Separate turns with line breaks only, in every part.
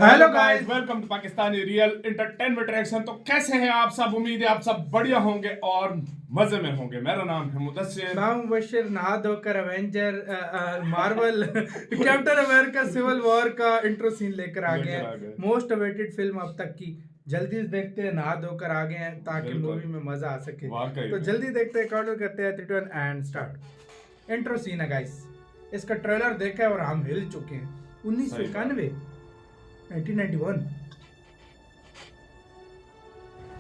Hello guys, welcome to Pakistani real entertainment reaction. तो कैसे हैं आप सब? उम्मीद है आप सब बढ़िया होंगे और मजे में होंगे। मेरा नाम है मुदस्सिर।
मैं हूं बशीर। नहा धोकर Avenger Marvel Captain America Civil War का इंट्रो सीन लेकर आ गए हैं। मोस्ट अवेटेड फिल्म अब तक की। जल्दी देखते हैं, नहा धोकर आ गए हैं ताकि मूवी में मजा आ सके। तो जल्दी देखते हैं, काउंट करते हैं 3 2 1 एंड स्टार्ट। इंट्रो सीन है गाइस, इसका ट्रेलर देखा है और हम हिल चुके हैं। 1991 1991।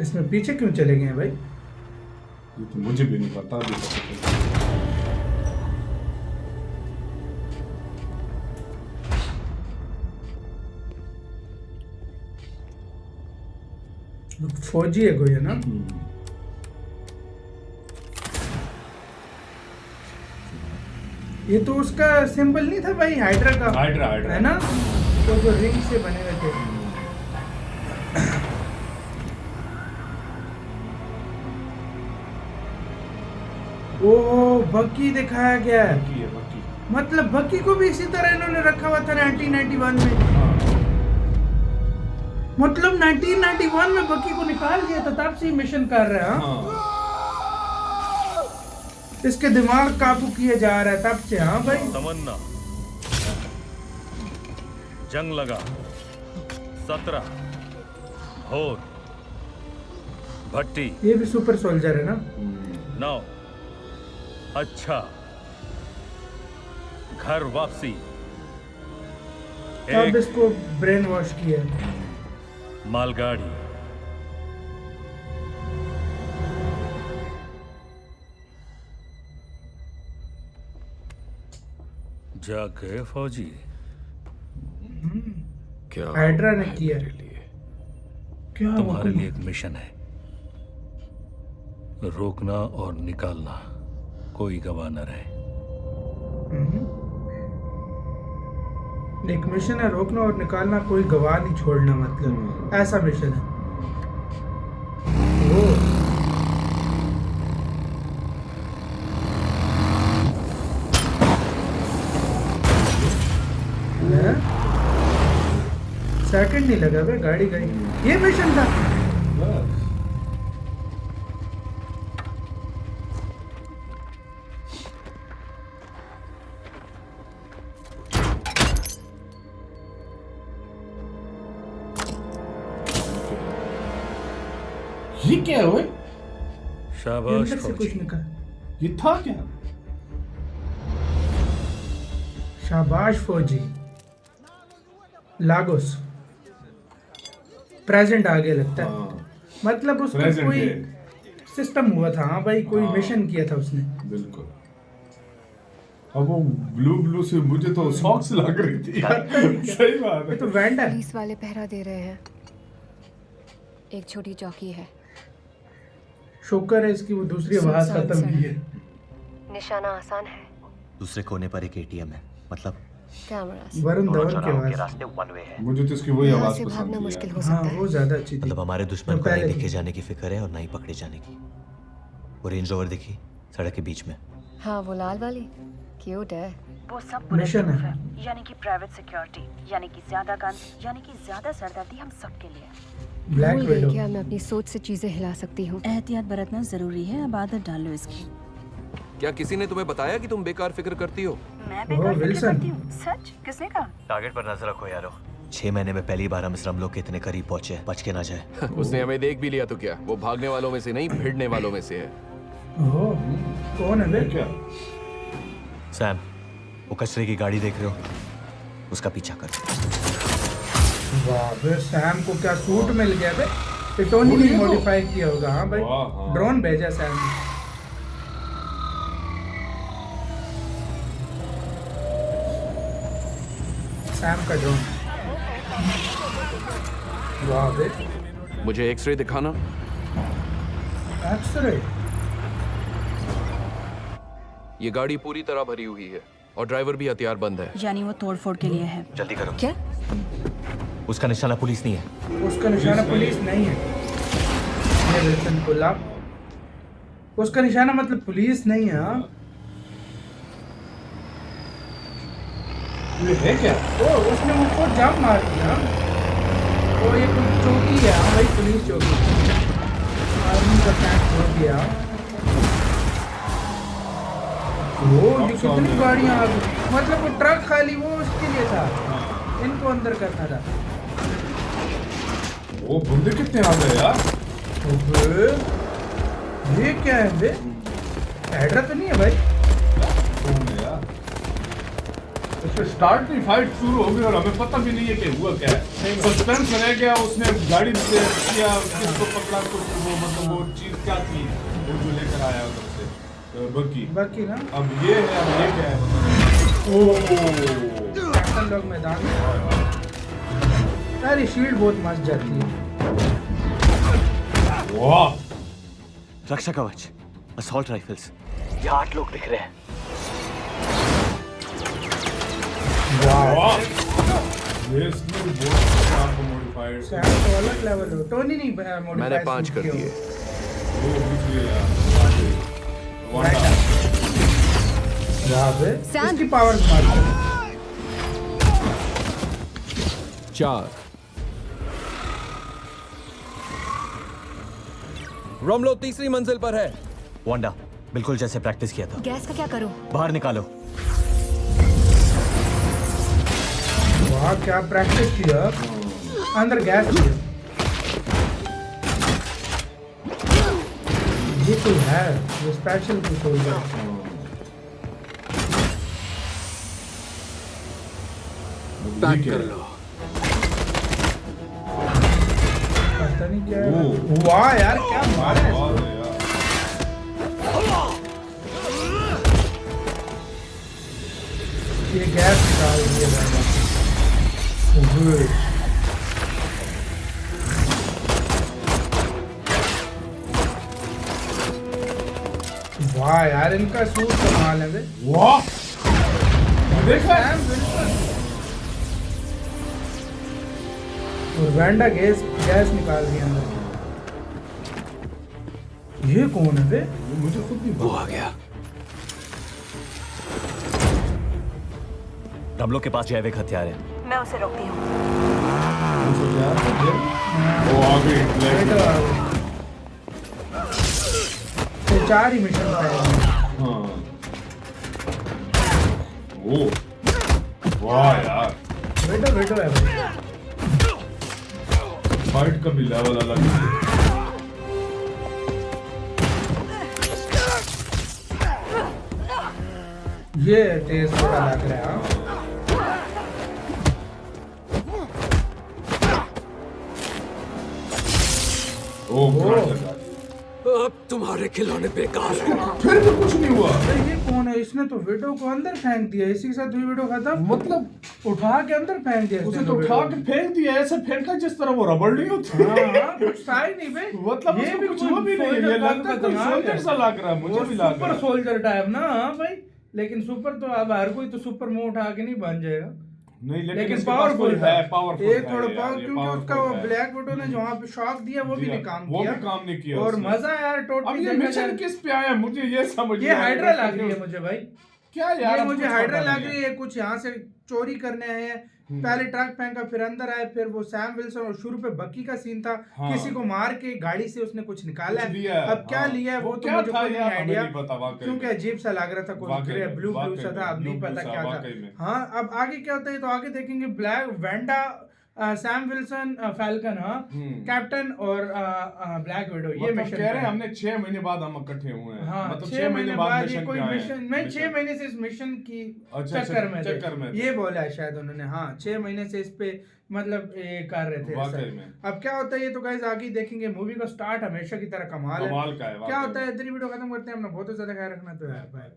इसमें पीछे क्यों चले गए हैं भाई?
ये तो मुझे भी नहीं पता अभी तक।
फौजी है कोई, है ना? ये तो उसका सिंबल नहीं था भाई, हाइड्रा का?
हाइड्रा
है ना, तो जो रिंग से बने हुए थे। ओ बकी दिखाया गया है। मतलब बकी को भी इसी तरह इन्होंने रखा हुआ था 1991 में। मतलब 1991 में बकी को निकाल दिया था, तब से मिशन कर रहा है। इसके दिमाग काबू किए जा रहा है तब से। हाँ भाई,
तमन्ना, जंग लगा 17, होर, भट्टी,
ये भी सुपर सोल्जर है ना?
9, अच्छा, घर वापसी,
अब इसको ब्रेन वॉश किया।
मालगाड़ी, जाग गए फौजी।
क्या
हाइड्रा ने किया। क्या
तुम्हारे लिए एक मिशन है, रोकना और निकालना, कोई गवाह न रहे।
एक मिशन है, रोकना और निकालना, कोई गवाह नहीं छोड़ना। मतलब ऐसा मिशन है। सेकंड नहीं लगा भाई, गाड़ी गई। ये मिशन था।
ये क्या है ओए?
शाबाश
से कुछ
फौजी।
निकल।
ये था क्या?
शाबाश फौजी। लागोस प्रेजेंट आ गया लगता है। मतलब उसका कोई सिस्टम हुआ था। हाँ भाई, कोई मिशन किया था उसने।
बिल्कुल। अब वो ब्लू से मुझे तो सॉक्स लग रही थी यार। सही बात है।
ये तो वैंड है।
पुलिस वाले पहरा दे रहे हैं। एक छोटी चौकी है।
शुक्र है इसकी वो दूसरी आवाज खत्म की है।
निशाना आसान है।
दूसरे कोने पर एक एटीएम है, मतलब
कैमरास।
वरुण धवन की आवाज।
रास्ते वन वे है।
मुझे तो इसकी वही
यहाँ
आवाज
से
पसंद
भागना
थी
मुश्किल
यार।
हो
हाँ,
सकता है।
वो ज्यादा अच्छी थी।
मतलब हमारे दुश्मन
तो
को नहीं
पहले
देखे
थी।
जाने की फिक्र है और ना ही पकड़े जाने की। वो रेंज रोवर दिखी सड़क के बीच में।
हाँ, वो लाल वाली क्यूट है।
वो सब
मिशन है।
है, यानी कि प्राइवेट सिक्योरिटी, यानी कि ज्यादा गन, यानी कि ज्यादा सरदर्दी हम सबके लिए।
ब्लैक
भूल गई
विडो।
क्या मैं अपनी सोच से चीजें हिला सकती हूँ।
एहतियात बरतना जरूरी है, अब आदत डाल लो इसकी।
क्या किसी ने तुम्हें बताया कि तुम बेकार फिक्र करती हो?
मैं बेकार फिक्र
विल्सन।
करती हूँ? सच? किसने कहा?
टारगेट पर नजर रखो यारो। 6 महीने में पहली बार हम इस लोग के इतने करीब पहुंचे, बच के ना जाए।
उसने हमें देख भी लिया तो क्या? वो भागने वालों में से नहीं, भिड़ने वालों में से है।
ओह, कौन है बे?
क्या?
सैम, वो कचरे की गाड़ी देख रहे हो, उसका पीछा कर।
वाह बे, सैम को क्या सूट मिल गया बे। ये टोनी ने मॉडिफाई किया होगा। हाँ भाई, ड्रोन भेजा सैम ने। सैम का ड्रोन। वाह बे,
मुझे एक्सरे दिखाना।
एक्सरे।
ये गाड़ी पूरी तरह भरी हुई है और ड्राइवर भी हथियारबंद है।
यानी वो तोड़फोड़ के लिए है।
जल्दी करो।
क्या?
उसका निशाना पुलिस नहीं है।
उसका निशाना पुलिस नहीं है। ये विल्सन बोला, उसका निशाना मतलब पुलिस नहीं है। हाँ,
ये है क्या?
ओ उसने मुझको जाम मार दिया। चौकी है भाई, पुलिस चौकी, आर्मी का कैंप हो गया। वो ये कितनी गाड़ियां आ गई, मतलब वो ट्रक खाली वो उसके लिए था, इनको अंदर करना था।
वो बंदे कितने आ गए यार।
ओबे, ये क्या है बे? हेड्रा तो नहीं है भाई?
कौन है यार? उसके स्टार्ट में फाइट शुरू हो गई और हमें पता भी नहीं है कि हुआ क्या है। सस्पेंस रह गया, उसने गाड़ी से किया, किसको पकड़ा, कुछ वो मतलब वो चीज क्या थी वो जो लेकर आया उधर से बकी
ना।
अब ये है, अब ये क्या है? ओह
कैप्टन लोग मैदान में यार, ये शील्ड बहुत मस्त जाती है।
वाह,
रक्षा कवच, असॉल्ट राइफल्स, यहाँ 8 लोग दिख रहे हैं।
वाह, ये इसमें भी बहुत अच्छा आपको मॉडिफाइड
सैम तो अलग लेवल हो, टोनी नहीं मॉडिफाई
मैंने 5 कर दिए।
वो दिख गया यार। वांडा
वाह बे,
सैम।
इसकी पावर मार
4। रोमलो तीसरी मंजिल पर है।
वांडा, बिल्कुल जैसे प्रैक्टिस किया था।
गैस का क्या करूं?
बाहर निकालो।
वाह, क्या प्रैक्टिस किया, अंदर गैस किया। ये कोई है, ये स्पेशल कुछ होगा।
पैक कर लो।
पता नहीं क्या है। वाह यार, क्या मारा है इसको।
वाह यार,
ये गैस निकाल दिया। वाह यार, इनका सूट कमाल है बे।
वाह, देखा है?
सैम विल्सन और वैंडा गैस निकाल दिया अंदर। ये कौन है बे?
मुझे खुद नहीं
वो आ गया।
हम लोग के पास जैविक हथियार है।
मैं उसे रोकती हूँ।
वो आ गई।
ये तो आ गए। तो 4 ही मिशन पाए।
हाँ, ओ वाह यार,
बेटो है भाई।
फाइट का भी लेवल अलग है।
ये टेस्ट थोड़ा लग रहा है।
ओ पूरा चला।
अब तुम्हारे खिलौने बेकार हैं।
फिर भी कुछ नहीं हुआ।
अरे ये कौन है? इसने तो विडो को अंदर फेंक दिया, इसी के साथ विडो खत्म।
मतलब
उठा के अंदर फेंक दिया
उसे
इसने
तो उठा
विडो
के फेंक दिया, ऐसे फेंका जिस तरह वो रबड़ नहीं होती।
हाँ, कुछ था ही नहीं बे।
मतलब
ये
उसको
भी
कुछ
कोई
हुआ भी नहीं है,
soldier
ये
का
लगता है कोई
कमाल
सोल्जर
है।
सा लग रहा है, मुझे
वो
भी लग
सुपर
रहा है।
सोल्जर टाइप ना। हाँ भाई, लेकिन सुपर तो अब हर कोई तो सुपर मुंह उठा के नहीं बन जाएगा।
नहीं,
लेकिन
इसके पास
पावरफुल
कोई है, पावरफुल
ये
है
थोड़ा
यार,
पावर,
ये
क्योंकि उसका
powerful
वो
है।
ब्लैक विडो ने जहाँ पे शॉक दिया वो भी नहीं काम
वो
किया।
भी काम नहीं किया
और
उसने।
मजा यार
अब
टोटली
ये
देखा
मिशन
जाए।
किस पे आया मुझे ये समझ
ये
नहीं आ
हाइड्रा
रहा।
लग रही है मुझे भाई।
क्या यार,
ये
अब
मुझे
कुछ
हाइड्रा
पता
लग
नहीं
रही है, कुछ यहाँ से चोरी करने आए हैं। पहले ट्रक फेंका, फिर अंदर आए, फिर वो सैम विल्सन, और शुरू पे बकी का सीन था।
हाँ।
किसी को मार के गाड़ी से उसने कुछ निकाला
कुछ
है।
लिया है,
अब क्या
हाँ।
लिया है वो तो
क्या
मुझे
था
कोई नहीं
यार, हमें
आइडिया,
नहीं पता वाकई
क्योंकि
में।
अजीब सा लग रहा था, कुछ
वाकई
ग्रे
में,
ब्लू
वाकई
सा था, अब
में,
नहीं
blue
पता
सा,
क्या
वाकई में।
था। हाँ, अब आगे क्या होता है तो आगे देखेंगे। Black Wanda, Sam Wilson, falcon, हाँ, कैप्टन और ब्लैक विडो, ये
मतलब
मिशन
कह रहे हैं हमने 6 महीने बाद हम इकट्ठे हुए हैं।
हाँ,
मतलब
6 महीने बाद ये
मिशन
कोई
पे आए हैं।
मिशन, मैं 6 महीने से इस मिशन की
अच्छा,
चक्कर में थे।
चक्कर में थे।
ये बोला है शायद उन्होंने। हाँ, 6 महीने से इस पे मतलब ये कर रहे थे
वाकई
ऐसा।
में।
अब क्या होता है ये तो गाइस आगे ही देखेंगे। मूवी का स्टार्ट हमेशा की तरह कमाल है।
कमाल का है
क्या
वाकई
होता
में।
है, इधर ही वीडियो खत्म करते हैं। अपना बहुत ज्यादा ख्याल रखना तो है, बाय।